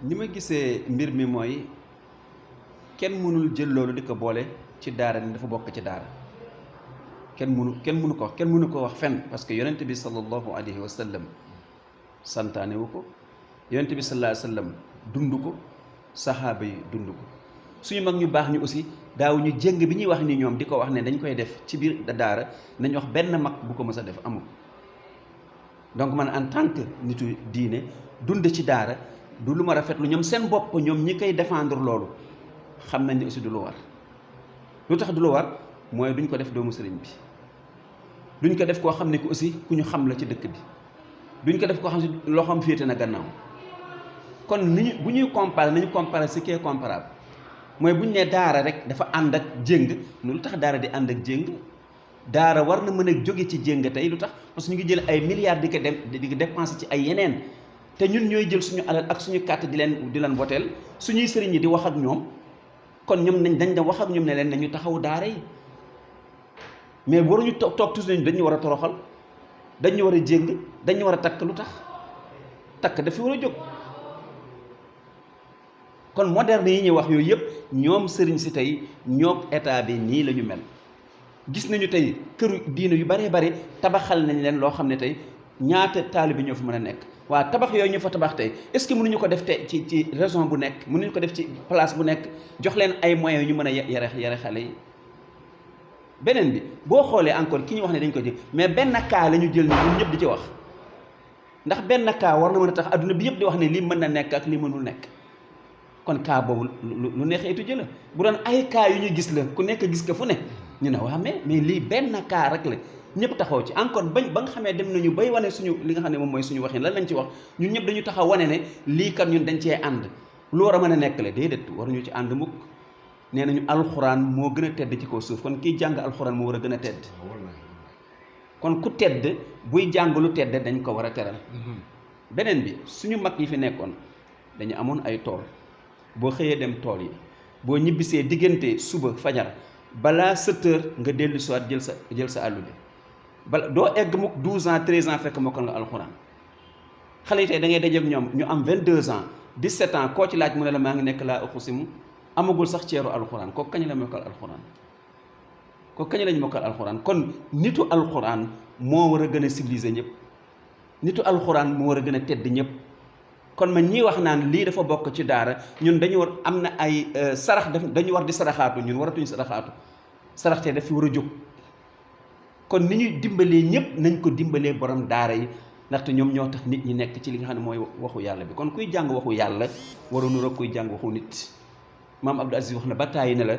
ni ma gisee mbir mi mooy kenn mënul jël loolu di ko boole ci daara ni dafa bokk ci daara kenn mënu ko wax fenn parce que yonent bi sallallahu alayhi wa sallam santaane wu ko yonent bi sallallahu alayhi wa sallam dund ko saxaaba yi dund ko suñu mag ñu baax ñu aussi daawuñu jëng bi ñuy wax ni ñoom di ko wax ne dañ koy def ci biir daara nañ wax benn mag bu ko mës a def amul. donc man en tant que nitu diine dund ci daara du lu ma rafetlu ñoom seen bopp ñoom ñi koy défendre loolu xam nañ ne aussi du lu war lu tax du lu war mooy duñ ko def doomu sëriñ bi duñ ko def koo xam ne que aussi ku ñu xam la ci dëkk bi duñ ko def koo xam ne loo xam féete na gannaaw kon ni ñu bu ñuy comparer nañu comparer ce qui est comparable mooy bu ñu nee daara rek dafa ànd ak jéng lu tax daara di ànd ak jéng daara war na mën a jóge ci jéng tey lu tax parce que ñu ngi jël ay milliards di ko dépenser ci ay yeneen te ñun ñooy jël suñu alal ak suñu carte di leen woteel suñuy sëriñ yi di wax ak ñoom kon ñoom dañ da wax ak ñoom ne leen nañu taxaw daara yi mais waruñu toog toujours dañu war a toroxal dañu war a jéng dañu war a takk lu tax takk dafa war a jóg kon moderne yi ñuy wax yooyu yëpp ñoom sëriñ si tey ñoom état bi nii la ñu mel gis nañu tey këru diine yu baree bari tabaxal nañ leen loo xam ne tey ñaata taalibe ñoo fi mën a nekk waa tabax yooyu ñu fa tabax tey est-ce que mënuñu ko def te ci raison bu nekk mënuñu ko def ci place bu nekk jox leen ay moyens yu ñu mën a yare xale yi beneen bi boo xoolee encore ki ñu wax ne dañ ko jël mais benn cas la ñu jël ni ñun ñëpp di ci wax ndax benn cas war na mën a tax adduna bi yëpp di wax ne lii mën na nekk ak lii mënul nekk kon cas boobu lu neexee étudier la bu doon ay cas yu ñu gis la ku nekk gis ko fu ne ñu ne waa mais lii benn cas rek la ñëpp taxaw ci encore ba nga xamee dem nañu bay wane suñu li nga xam ne moom mooy suñu waxin lan lañ ci wax ñun ñëpp dañu taxaw wane ne lii kat ñun dañ cee ànd lu war a mën a nekk la déedéet waruñu ci ànd mukk nee nañu alxuraan moo gën a tedd ci kaw suuf kon kiy jàng alxuraan moo war a gën a tedd kon ku tedd buy jàng lu tedd dañ ko war a teral beneen bi suñu mag yi fi nekkoon dañu amoon ay tool boo xëyee dem tool yi boo ñibbisee diggante suba fajar balaa 7 heures nga dellu siwaat jël sa àllu bi bala doo egg mukk 12 ans 13 ans fekk mokkal nga alxuraan xale yi tey da ngay dajeeg ñoom ñu am 22 ans 17 ans koo ci laaj mu ne la maa ngi nekk laa uqsimu amagul sax ceeru alxuraan kooku kañ la mokkal alxuraan kooku kañ lañ mokkal alxuraan kon nitu alxuraan moo war a gën a civilisé ñëpp nitu alxuraan moo war a gën a tedd ñëpp kon man ñii wax naan lii dafa bokk ci daara ñun dañu war am na ay sarax dañu war di saraxaatu ñun waratuñu saraxaatu sarax te daf fi war a jóg kon ni ñuy dimbalee ñëpp nañ ko dimbalee borom daara yi ndaxte ñoom ñoo tax nit ñi nekk ci li nga xam ne mooy waxu yàlla bi kon kuy jàng waxu yàlla waroonu rek kuy jàng waxu nit maam Abdou Aziz wax na ba tàyyi ne la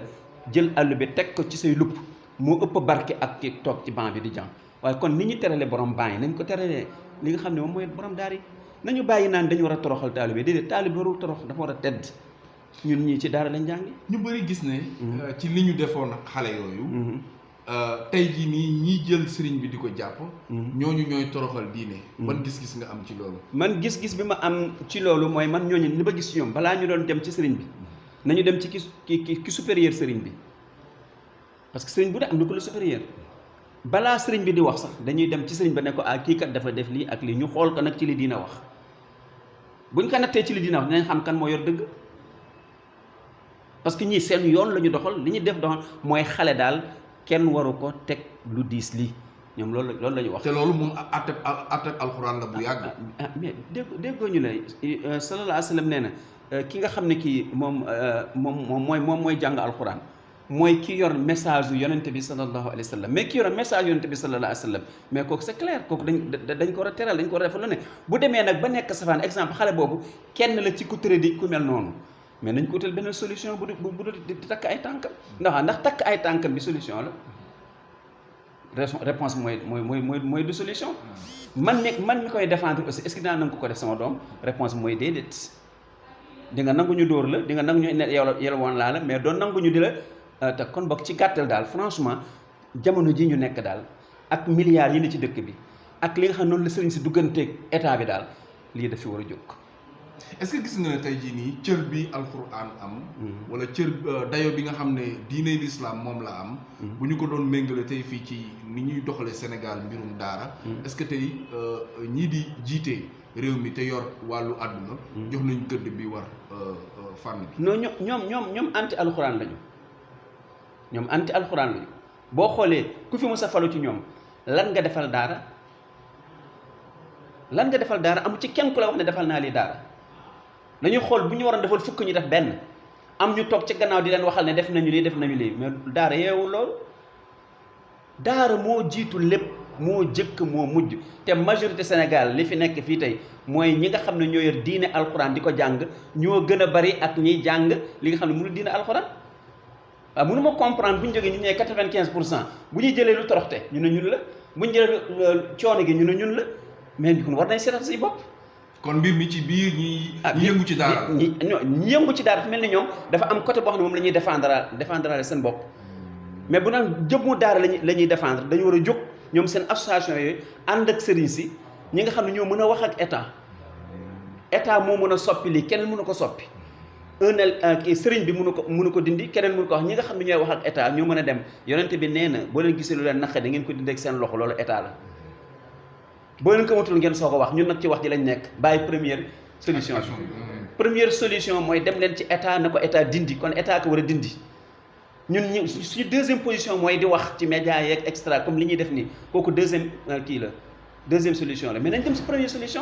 jël àll bi teg ko ci say lupp moo ëpp barke ak ki toog ci banc bi di jàng waaye kon ni ñu terale borom banc yi nañ ko teralee li nga xam ne moom mooy borom daara yi nañu bàyyi naan dañu war a toroxal taalibe déedéet taalibe warul torox dafa war a tedd ñun ñii ci daara lañ jàngi ñu bëri gis ne ci li ñu defoon xale yooyu tey jii nii ñiy jël sëriñ bi di ko jàpp ñooñu ñooy toroxal diine ban gis-gis nga am ci loolu man gis-gis bi ma am ci loolu mooy man ñooñu li ma gis ñoom balaa ñu doon dem ci sëriñ bi nañu dem ci ki supérieur sëriñ bi parce que sëriñ bu ne am na ko la supérieur balaa sëriñ bi di wax sax dañuy dem ci sëriñ ba ne ko ah kii kat dafa def lii ak lii ñu xool ko nag ci li diina wax buñ ko nattee ci li diina wax dinañ xam kan moo yor dëgg parce que ñii seen yoon la ñu doxal li ñu def doxal mooy xale daal kenn waru ko teg lu diis lii ñoom loolu la ñu wax. te loolu moom atteb alxuraan la bu yàgg. mais déggoo ñu ne sallallahu alayhi wa sallam nee na ki nga xam ne kii moom mooy jàng alxuraan mooy ki yor message yu yonente bi sallallahu alayhi wa sallam mais ki yor message yonente bi sallallahu alayhi wa sallam mais kooku c'est clair kooku dañ ko war a teral dañ ko war a defal lu ne bu demee nag ba nekk safaan exemple xale boobu kenn la ci ku tëradi ku mel noonu mais nañ ko utal beneen solution bu di takk ay tànkam ndax takk ay tànkam bi solution la réponse mooy du solution man mi koy défendre aussi est-ce que dinaa nangu ko def sama doom réponse mooy déedéet di nga nangu ñu dóor la di nga nangu ñu ne yow woon laa la mais doon nangu ñu di la te kon bokk ci gàttal daal franchement jamono ji ñu nekk daal ak milliards yi ne ci dëkk bi ak li nga xam noonu la sëriñ si dugganteeg état bi daal lii daf fi war a jóg. est-ce que gis nga ne tey jii nii cër bi alxuraan am wala cër dayo bi nga xam ne diine l'islam moom la am bu ñu ko doon méngale tey fii ci ni ñuy doxale Sénégal mbirum daara est-ce que tey ñii di jiite réew mi te yor wàllu àdduna jox nañ gëdd bi war fànn bi. non ñoom anti alxuraan lañu ñoom anti alxuraan lañu boo xoolee ku fi mës a falu ci ñoom lan nga defal daara amu ci kenn ku la wax ne defal naa lii daara dañuy xool bu ñu waroon defal fukk ñu def benn am ñu toog ci gannaaw di leen waxal ne def nañu lii mais daara yeewul loolu daara moo jiitu lépp moo jëkk moo mujj te majorité Sénégal li fi nekk fii tey mooy ñi nga xam ne ñoo yor diine alxuraan di ko jàng ñoo gën a bari ak ñiy jàng li nga xam ne mënu diine alxuraan waaw mënu ma comprendre bu ñu jógee ñu ne 95% bu ñuy jëlee lu toroxte ñu ne ñun la bu ñu jëlee coono gi ñu ne ñun la mais ñun war nañ seetal say bopp. kon mbir mi ci biir ñi yëngu ci daara ñi yëngu ci daara dafa mel ni ñoom dafa am côté boo xam ne moom la ñuy défendre seen bopp mais bu naan jëmmu daara la ñuy défendre dañu war a jóg ñoom seen association yooyu ànd ak sëriñ si ñi nga xam ne ñoo mën a wax ak état moo mën a soppi lii keneen mënu ko soppi kii sëriñ bi mënu ko dindi keneen mënu ko wax ñi nga xam ne ñooy wax ak état ñoo mën a dem yonente bi nee na boo leen gisee lu leen naqe da ngeen ko dindi ak seen loxo loolu état la boo leen ko matul ngeen soo ko wax ñun nag ci wax ji lañ nekk bàyyi première solution mooy dem leen ci état na ko état dindi kon état ko war a dindi ñun ñu suñu deuxième position mooy di wax ci média yeeg extra comme li ñuy def nii kooku deuxième solution la mais nañ dem si première solution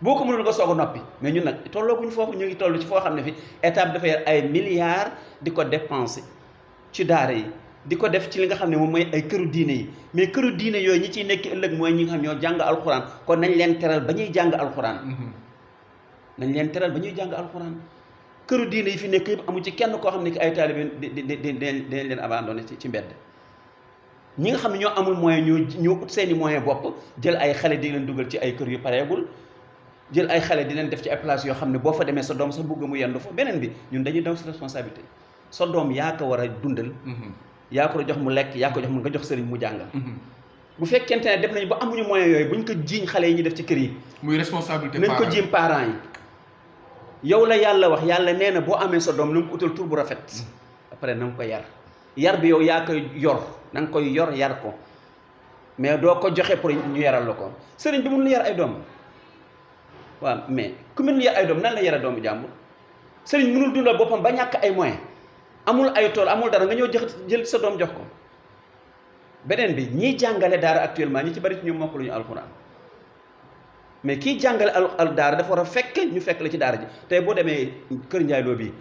boo ko mënul nga soog a noppi mais ñun nag tollooguñ foofu ñu ngi toll ci foo xam ne fi état bi dafa yor ay milliards di ko dépenser ci daara yi di ko def ci li nga xam ne moom mooy ay këru diine yi mais këru diine yooyu ñi ciy nekk ëllëg mooy ñi nga xam ñoo jàng alxuraan kon nañ leen teral ba ñuy jàng alxuraan këru diine yi fi nekk yëpp amu ci kenn koo xam ne ki ay taalibe dañ leen abandonné ci mbedd ñi nga xam ne ñoo amul moyen ñoo ut seeni moyen bopp jël ay xale di leen dugal ci ay kër yu pareegul jël ay xale di leen def ci ay place yoo xam ne boo fa demee sa doom sax bëgg mu yendu fa beneen bi ñun dañuy daw si responsabilité sa doom yaa ko war a dundal yaa ko jox mu lekk yaa ko jox mu nga jox sëriñ mu jàngal bu fekkente ne dem nañu ba amuñu moyen yooyu buñ ko jiiñ xale yi ñuy def ci kër yi muy responsabilité nañ ko jiiñ parents yi yow la yàlla wax yàlla nee na boo amee sa doom na nga ko utal tur bu rafet après na nga ko yar bi yow yaa koy yor na nga koy yar ko mais doo ko joxe pour ñu yaral la ko sëriñ bi mënul yar ay doom waaw mais ku mënul yar ay doom nan la yara doomu jàmbur sëriñ mënul dundal boppam ba ñàkk ay moyens amul ay tool amul dara nga ñëw jël sa doom jox ko beneen bi ñiy jàngale daara actuellement ñi ci bari ci ñoom mokk lu ñu alxuraan mais kiy jàngale al daara dafa war a fekk ñu fekk la ci daara ji tey boo demee Kër Ndiaye Lo bii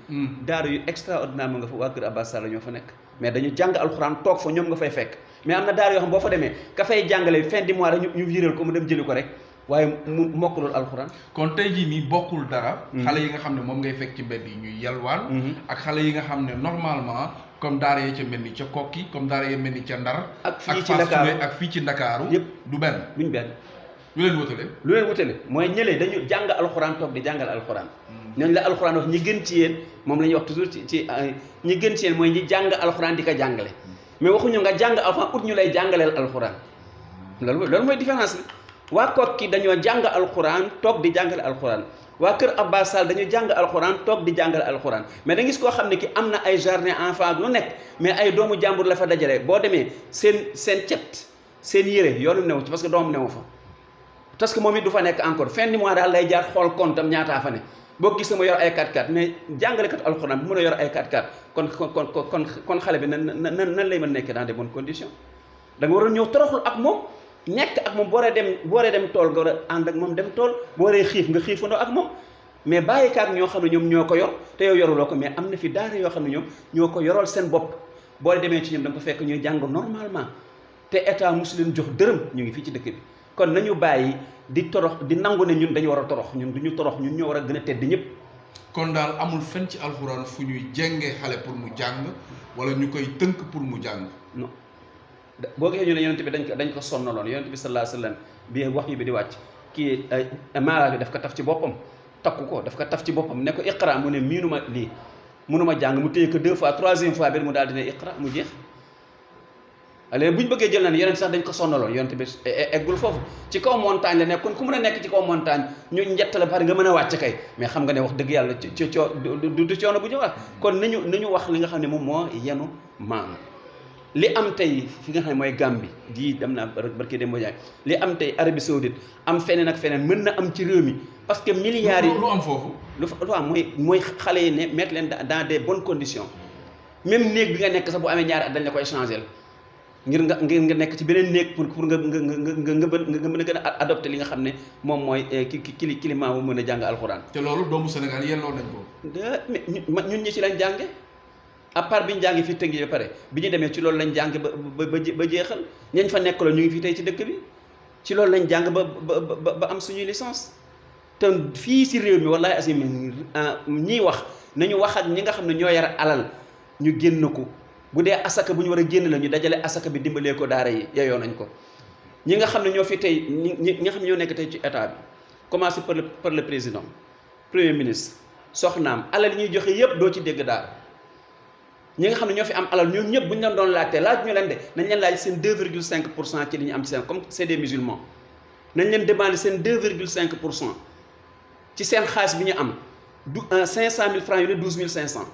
daara yu extraordinaire ma nga fa waa Kër Abbas Sall ñoo fa nekk mais dañu jàng alxuraan toog fa ñoom nga fay fekk mais am na daara yoo xam boo fa demee ka fay jàngale fin du mois rek ñu viréel ko mu dem jëli ko rek waaye mu mokkulul alxuraan. kon tey jii nii bokkul dara. xale yi nga xam ne moom ngay fekk ci mbedd yi ñuy yalwaan. ak xale yi nga xam ne normalement comme daara yi ca mel ni ca Kokki comme daara yi mel ni ca Ndar. ak fii ci Ndakaaru ak fii ci Ndakaaru. yëpp du benn. duñ benn. lu leen wutale. lu leen wutale mooy ñële dañu jàng alxuraan toog di jàngal alxuraan. ñooñu la alxuraan wax ñi gën ci yéen moom la ñuy wax toujours ci ñi gën ci yéen mooy ñi jàng alxuraan di ko jàngale. mais waxuñu nga jàng alxuraan ut ñu lay jàngaleel alxuraan loolu mooy différence bi. waa Kokki dañoo jàng alxuraan toog di jàngale alxuraan waa Kër Abbas Sall dañoo jàng alxuraan toog di jàngale alxuraan mais da gis koo xam ne ki am na ay jardin enfant lu nekk mais ay doomu jàmbur la fa dajale boo demee seen cet seen yére yoonu new ci parce que doomu new fa parce que moom it du fa nekk encore fin du mois daal lay jaar xool comptam ñaataa fa ne boo gis ma yor ay 4x4 mais jàngalekat alxuraan bi mën a yor ay 4x4 kon xale bi nan lay mën nekk dans des bonnes conditions da nga war a ñëw toroxlu ak moom nekk ak moom boo waree dem tool nga war a ànd ak moom dem tool boo waree xiif nga xiifandoo ak moom mais bàyyi kaak ñoo xam ne ñoom ñoo ko yor te yow yoruloo ko mais am na fi daara yoo xam ne ñoom ñoo ko yoral seen bopp boo demee ci ñoom da nga ko fekk ñuy jàng normalement te état mosu leen jox dërëm ñu ngi fii ci dëkk bi kon nañu bàyyi di torox di nangu ne ñun dañu war a torox ñun duñu torox ñun ñoo war a gën a tedd ñëpp. kon daal amul fenn ci alxuraan fu ñuy jengee xale pour mu jàng wala ñu koy tënk pour mu jàng. non boo gisee ñu ne yonent bi dañ ko sonnaloon yonent bi sallallahu alayhi wasallam bi wax yi bi di wàcc kii maalaaj bi daf ko taf ci boppam takku ko daf ko taf ci boppam ne ko iqra mu ne miinuma lii mënuma jàng mu téye ko 2 fois 3e fois benn mu daal di ne iqra mu jeex. léegi bu ñu bëggee jël na ne yonent sax dañ ko sonnaloon yonent bi eggul foofu ci kaw montagne la nekk kon ku mën a nekk ci kaw montagne ñu njett la pare nga mën a wàcc kay mais xam nga ne wax dëgg yàlla ci du coono bu ñu wax kon nañu wax li nga xam ne moom moo yenu maanu li am tey fi nga xam ne mooy Gambie di dem naa barke dem Modiagne li am tey Arabie Saoudite am feneen ak feneen mën na am ci réew mi parce que milliards yi lu am foofu lu am mooy xale yi ne mettre leen dans des bonnes conditions même néeg bi nga nekk sax bu amee ñaari at dañ la koy changer ngir nga nekk ci beneen néeg pour nga mën a gën a adopté li nga xam ne moom mooy climat bu mën a jàng alxuraan. te loolu doomu Sénégal yelloo nañ ko. mais ñun ñi ci lañ jànge à part bi ñu jàngi fii tënk yi ba pare bi ñu demee ci loolu lañ jàng ba jeexal ñañ fa nekk la ñu ngi fii tey ci dëkk bi ci loolu lañ jàng ba am suñuy licence te fii si réew mi wallahi asim ñiy wax nañu wax ak ñi nga xam ne ñoo yar alal ñu génn ko bu dee asaka bu ñu war a génn la ñu dajale asaka bi dimbalee ko daara yi yeyoo nañ ko ñi nga xam ne ñoo fi tey ñi nga xam ne ñoo nekk tey ci état bi commencé par le président premier ministre soxnaam alal yi ñuy joxe yëpp doo ci dégg daara ñi nga xam ne ñoo fi am alal ñoom ñëpp bu ñu leen doon laajte laaj ñu leen de nañ leen laaj seen 2,5% ci li ñu am ci seen comme c'est des musulmans nañ leen demander seen 2,5% ci seen xaalis bi ñu am du 500 000 francs yu ne 12 500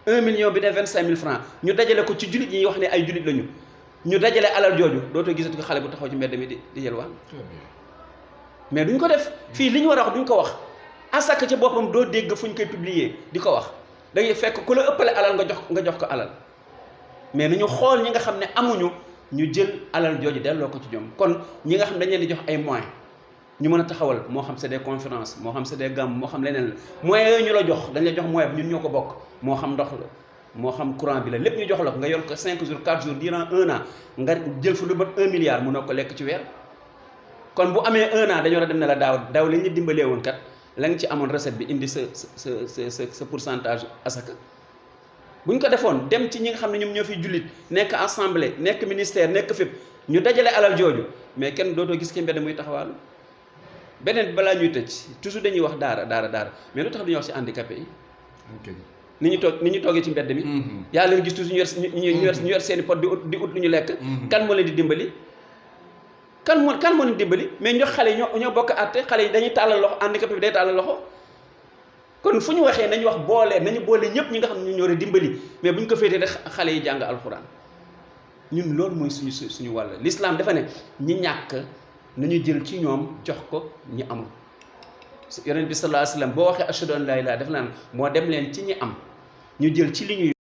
1 million bi ne 25 000 francs ñu dajale ko ci jullit yi ñuy wax ne ay jullit lañu ñu dajale alal jooju dootoo gisatu ko xale bu taxaw ci mbedd mi di yelwaan mais duñ ko def fii li ñu war a wax duñ ko wax asaka ci boppam doo dégg fu ñu koy publier di ko wax dangay fekk ku la ëppale alal nga jox ko alal mais nañu xool ñi nga xam ne amuñu ñu jël alal jooju delloo ko ci ñoom kon ñi nga xam dañ leen di jox ay moyens ñu mën a taxawal moo xam c'est des conférences moo xam c'est des gàmm moo xam leneen la moyens yooyu ñu la jox dañ la jox moyen bi ñun ñoo ko bokk moo xam ndox la moo xam courant bi la lépp ñu jox la ko nga yor ko 5 jours 4 jours durant 1 an nga jël fa lu mat 1 milliard mënoo ko lekk ci weer kon bu amee 1 an dañu war a dem ne la daaw li ñu dimbalee woon kat la nga ci amoon recette bi indi sa pourcentage asaka bu ñu ko defoon dem ci ñi nga xam ne ñoom ñoo fi jullit nekk assemblée nekk ministère nekk fépp ñu dajale alal jooju mais kenn dootoo gis ki mbedd muy taxawaalu beneen balaa ñuy tëj toujours dañuy wax daara mais lu tax duñu wax ci handicapé yi ni ñu toogee ci mbedd mi yaa leen gis toujours ñu yor seen i pot di ut lu ñu lekk kan moo leen di dimbali kan moo leen dimbali mais ñoo xale yi ñoo bokk àtte xale yi dañuy tàllal loxo handicapé bi day tàllal loxo kon fu ñu waxee nañu wax nañu boole ñëpp ñi nga xam ne ñu ñoo dimbali mais bu ñu ko féetee rek xale yi jàng alxuraan ñun loolu mooy suñu wàll l'islam dafa ne ñi ñàkk nañu jël ci ñoom jox ko ñi amul yonent bi sallallahu alayhi wa sallam boo waxee ashhadu an laa ilaaha dafa naan moo dem leen ci ñi am ñu jël ci li ñuy